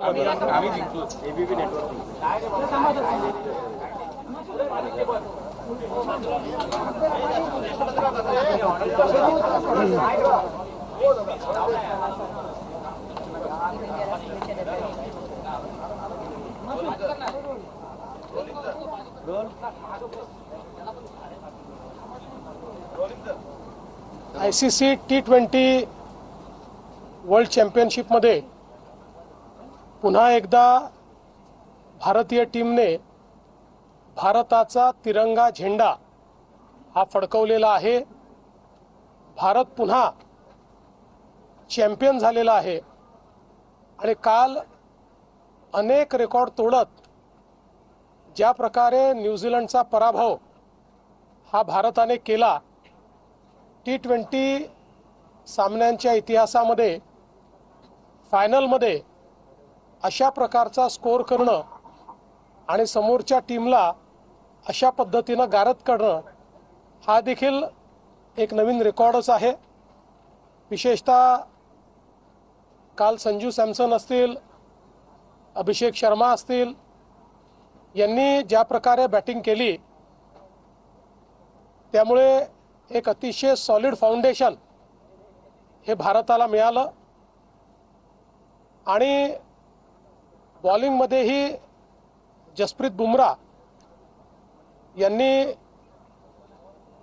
आम्ही जिंकलो ABP network ICC T20 world चॅम्पियनशिपमध्ये पुन्हा एकदा भारतीय टीमने भारताचा तिरंगा झेंडा हा फडकवलेला आहे। भारत पुन्हा चॅम्पियन झालेला आहे आणि काल अनेक रेकॉर्ड तोडत ज्या प्रकारे न्यूझीलंडचा पराभव हा भारताने केला, T20 सामन्यांच्या इतिहासामध्ये फायनलमध्ये अशा प्रकारचा स्कोर करणं आणि समोरच्या टीमला अशा पद्धतीनं गारद करणं हा देखील एक नवीन रेकॉर्डच आहे। विशेषतः काल संजू सॅमसन असतील, अभिषेक शर्मा असतील, यांनी ज्या प्रकारे बॅटिंग केली त्यामुळे एक अतिशय सॉलिड फाउंडेशन हे भारताला मिळालं आणि बॉलिंगमध्येही जसप्रीत बुमराह यांनी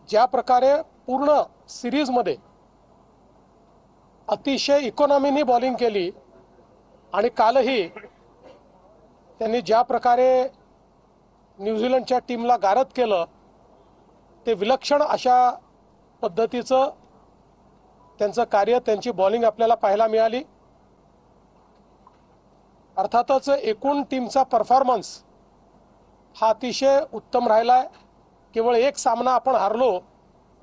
ज्या प्रकारे पूर्ण सिरीजमध्ये अतिशय इकॉनॉमीनी बॉलिंग केली आणि कालही त्यांनी ज्या प्रकारे न्यूझीलंडच्या टीमला गारद केलं ते विलक्षण अशा पद्धतीचं त्यांचं कार्य, त्यांची बॉलिंग आपल्याला पाहायला मिळाली। अर्थातच एकूण टीमचा परफॉर्मन्स हा अतिशय उत्तम राहिला आहे। केवळ एक सामना आपण हारलो,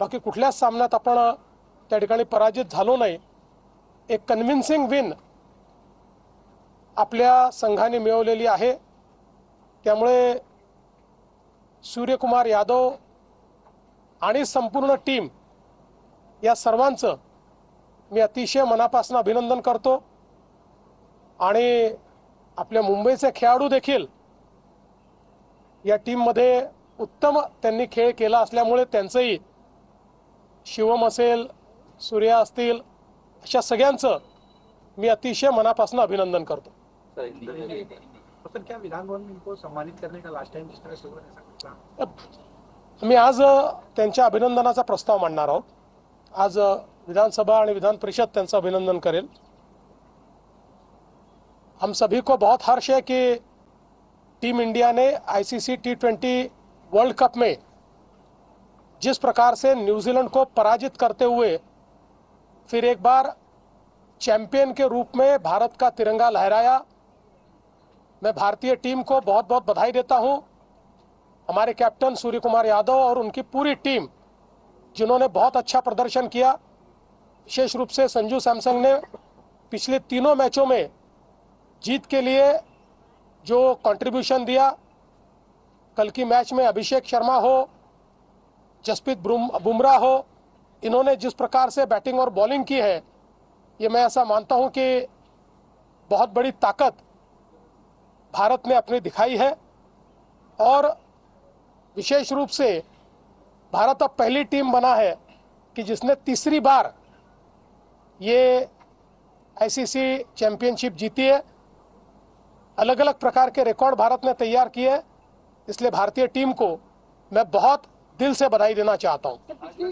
बाकी कुठल्याच सामन्यात आपण त्या ठिकाणी पराजित झालो नाही। एक कन्व्हिन्सिंग विन आपल्या संघाने मिळवलेली आहे। त्यामुळे सूर्यकुमार यादव आणि संपूर्ण टीम या सर्वांचं मी अतिशय मनापासून अभिनंदन करतो आणि आपल्या मुंबईचे खेळाडू देखील या टीममध्ये उत्तम त्यांनी खेळ केला असल्यामुळे त्यांचंही, शिवम असेल, सूर्या असतील, अशा सगळ्यांचं मी अतिशय मनापासून अभिनंदन करतो। सर, क्या विधान भवन में इनको सम्मानित करने का लास्ट टाइम जिस तरह से हुआ है, मी आज त्यांच्या अभिनंदनाचा प्रस्ताव मांडणार आहोत। आज विधानसभा आणि विधान परिषद त्यांचं अभिनंदन करेल। हम सभी को बहुत हर्ष है कि टीम इंडिया ने ICC T20 वर्ल्ड कप में जिस प्रकार से न्यूजीलैंड को पराजित करते हुए फिर एक बार चैंपियन के रूप में भारत का तिरंगा लहराया। मैं भारतीय टीम को बहुत बहुत बधाई देता हूं। हमारे कैप्टन सूर्यकुमार यादव और उनकी पूरी टीम जिन्होंने बहुत अच्छा प्रदर्शन किया, विशेष रूप से संजू सैमसन ने पिछले तीनों मैचों में जीत के लिए जो कंट्रीब्यूशन दिया, कल की मैच में अभिषेक शर्मा हो, जसप्रीत बुमराह हो, इन्होंने जिस प्रकार से बैटिंग और बॉलिंग की है, ये मैं ऐसा मानता हूं कि बहुत बड़ी ताकत भारत ने अपनी दिखाई है। और विशेष रूप से भारत अब पहली टीम बना है कि जिसने तीसरी बार ये ICC चैंपियनशिप जीती है। अलग अलग प्रकार के रिकॉर्ड भारत ने तैयार किए, इसलिए भारतीय टीम को मैं बहुत दिल से बधाई देना चाहता हूं।